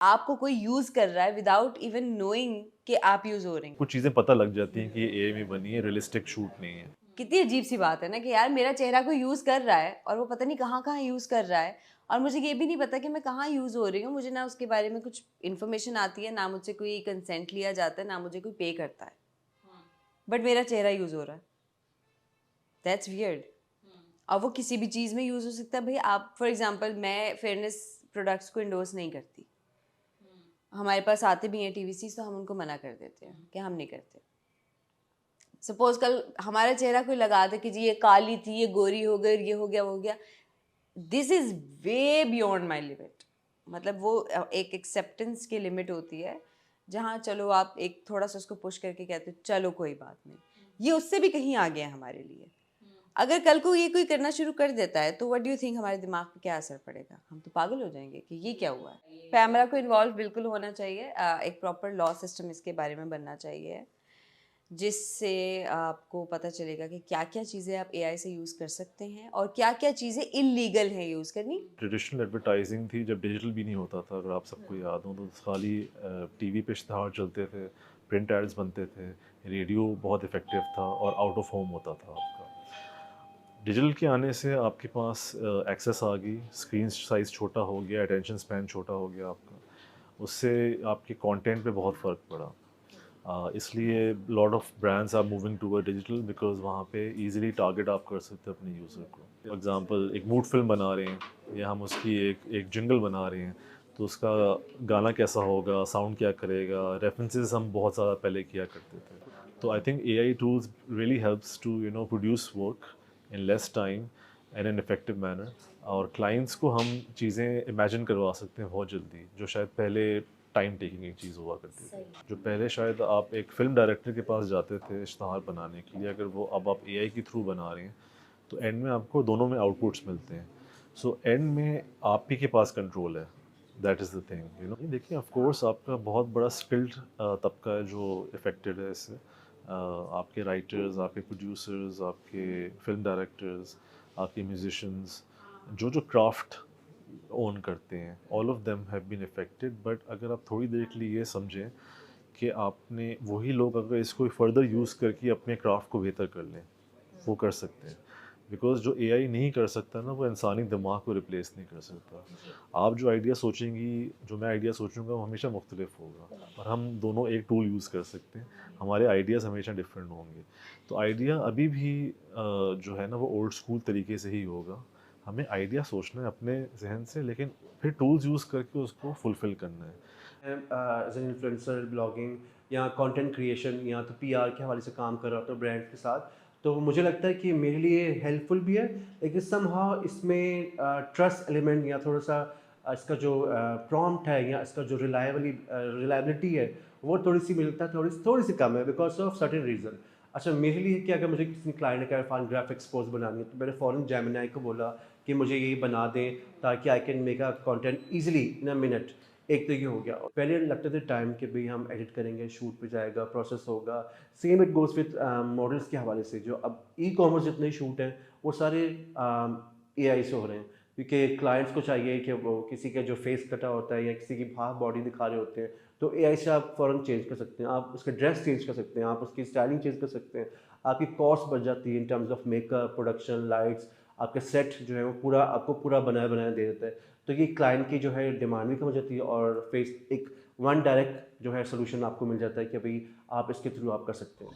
आपको कोई यूज़ कर रहा है विदाउट इवन नोइंग कि आप यूज़ हो रहे हैं। कुछ चीज़ें पता लग जाती हैं कि ये एआई में बनी है, रियलिस्टिक शूट नहीं है। कितनी अजीब-सी बात है ना कि यार मेरा चेहरा कोई यूज़ कर रहा है और वो पता नहीं कहाँ-कहाँ यूज़ कर रहा है और मुझे ये भी नहीं पता कि मैं कहाँ यूज़ हो रही हूँ। मुझे ना उसके बारे में कुछ इन्फॉर्मेशन आती है, ना मुझसे कोई कंसेंट लिया जाता है, ना मुझे कोई पे करता है। बट मेरा चेहरा यूज़ हो रहा है। That's weird. और वो किसी भी चीज़ में यूज़ हो सकता है। भई आप फॉर एग्ज़ाम्पल मैं फेयरनेस प्रोडक्ट्स को एंडोर्स नहीं करती। हमारे पास आते भी हैं टीवीसीज़ तो हम उनको मना कर देते हैं कि हम नहीं करते। सपोज़ कल हमारा चेहरा कोई लगा दे कि जी ये काली थी, ये गोरी हो गई, ये हो गया, वो हो गया। This is way beyond my limit. मतलब वो एक एक्सेप्टेंस की लिमिट होती है, जहाँ चलो आप एक थोड़ा-सा उसको पुश करके कहते हो चलो कोई बात नहीं। ये उससे भी कहीं आगे है हमारे लिए। अगर कल को ये कोई करना शुरू कर देता है तो व्हाट डू यू थिंक हमारे दिमाग पे क्या असर पड़ेगा? हम तो पागल हो जाएँगे कि ये क्या हुआ है? कैमरा को इन्वॉल्व बिल्कुल होना चाहिए। एक प्रॉपर लॉ सिस्टम इसके बारे में बनना चाहिए, जिससे आपको पता चलेगा कि क्या-क्या चीज़ें आप एआई से यूज़ कर सकते हैं और क्या-क्या चीज़ें इल्लीगल हैं यूज़ करनी। ट्रेडिशनल एडवर्टाइजिंग थी जब डिजिटल भी नहीं होता था, अगर आप सबको याद हो तो खाली टीवी पे इश्तहार चलते थे, प्रिंट एड्स बनते थे, रेडियो बहुत इफ़ेक्टिव था और आउट ऑफ होम होता था आपका। डिजिटल के आने से आपके पास एक्सेस आ गई, स्क्रीन साइज़ छोटा हो गया, अटेंशन स्पैन छोटा हो गया आपका। उससे आपके कंटेंट पे बहुत फ़र्क पड़ा। इसलिए lot of brands are moving toward digital because वहाँ पे ईज़िली टारगेट आप कर सकते हैं अपने यूज़र को। फॉर एग्ज़ाम्पल एक मूड फ़िल्म बना रहे हैं या हम उसकी एक जिंगल बना रहे हैं, तो उसका गाना कैसा होगा, साउंड क्या करेगा, रेफरेंसेस हम बहुत ज़्यादा पहले किया करते थे। तो I think AI tools really helps to produce work in less time and an effective manner, और क्लाइंट्स को हम चीज़ें इमेजिन करवा सकते हैं बहुत जल्दी, जो शायद पहले टाइम टेकिंग एक चीज़ हुआ करती थी। जो पहले शायद आप एक फ़िल्म डायरेक्टर के पास जाते थे इश्तहार बनाने के लिए, अगर वो अब आप एआई के थ्रू बना रहे हैं तो एंड में आपको दोनों में आउटपुट्स मिलते हैं। सो एंड में आप ही के पास कंट्रोल है। दैट इज़ द थिंग देखिए, ऑफ कोर्स आपका बहुत बड़ा स्किल्ड तबका है जो इफ़ेक्टेड है इससे। आपके राइटर्स, आपके प्रोड्यूसर्स, आपके फ़िल्म डायरेक्टर्स, आपके म्यूजिशियंस, जो क्राफ्ट ओन करते हैं, all of them have been affected. But अगर आप थोड़ी देर के लिए ये समझें कि आपने वही लोग अगर इसको फर्दर यूज़ करके अपने क्राफ्ट को बेहतर कर लें, वो कर सकते हैं। बिकॉज़ जो एआई नहीं कर सकता ना, वो इंसानी दिमाग को रिप्लेस नहीं कर सकता। आप जो आइडिया सोचेंगी, जो मैं आइडिया सोचूंगा, वो हमेशा मुख्तलिफ होगा, और हम दोनों एक टूल यूज़ कर सकते हैं। हमारे आइडियाज़ हमेशा डिफरेंट होंगे। तो आइडिया अभी भी जो है ना, वो ओल्ड स्कूल तरीके से ही होगा। हमें आइडिया सोचना है अपने जहन से, लेकिन फिर टूल्स यूज़ करके उसको फुलफ़िल करना है। एज एन इन्फ्लुएंसर ब्लॉगिंग या कंटेंट क्रिएशन या तो पीआर के हवाले से काम कर रहा था ब्रांड के साथ, तो मुझे लगता है कि मेरे लिए हेल्पफुल भी है, लेकिन समहाउ इसमें ट्रस्ट एलिमेंट या थोड़ा सा इसका जो प्रॉम्प्ट है या इसका जो रिलायबिलिटी है, वो थोड़ी सी मुझे लगता है थोड़ी सी कम है बिकॉज ऑफ सर्टेन रीज़न। अच्छा, मेरे लिए क्या, अगर मुझे किसी क्लाइंट ने कहा फाइन ग्राफिक्स पोस्ट बनानी है, तो मैंने फ़ौरन जेमिनी को बोला कि मुझे ये बना दें ताकि I can make a content easily in a minute. एक तो ये हो गया। पहले लगता था टाइम के भाई हम एडिट करेंगे, शूट पे जाएगा, प्रोसेस होगा। Same it goes with models के हवाले से, जो अब ई कॉमर्स जितने शूट हैं वो सारे एआई से हो रहे हैं, क्योंकि क्लाइंट्स को चाहिए कि वो किसी का जो फेस कटा होता है या किसी की हाफ बॉडी दिखा रहे होते हैं, तो एआई से आप फ़ौरन चेंज कर सकते हैं, आप उसका ड्रेस चेंज कर सकते हैं, आप उसकी स्टाइलिंग चेंज कर सकते हैं, आपकी कॉस्ट बढ़ जाती है in terms of makeup, production, lights, आपका सेट जो है वो पूरा आपको पूरा बनाया बनाया दे देता है। तो ये क्लाइंट की जो है डिमांड भी कम हो जाती है और फेस एक वन डायरेक्ट जो है सोल्यूशन आपको मिल जाता है कि भाई आप इसके थ्रू आप कर सकते हैं।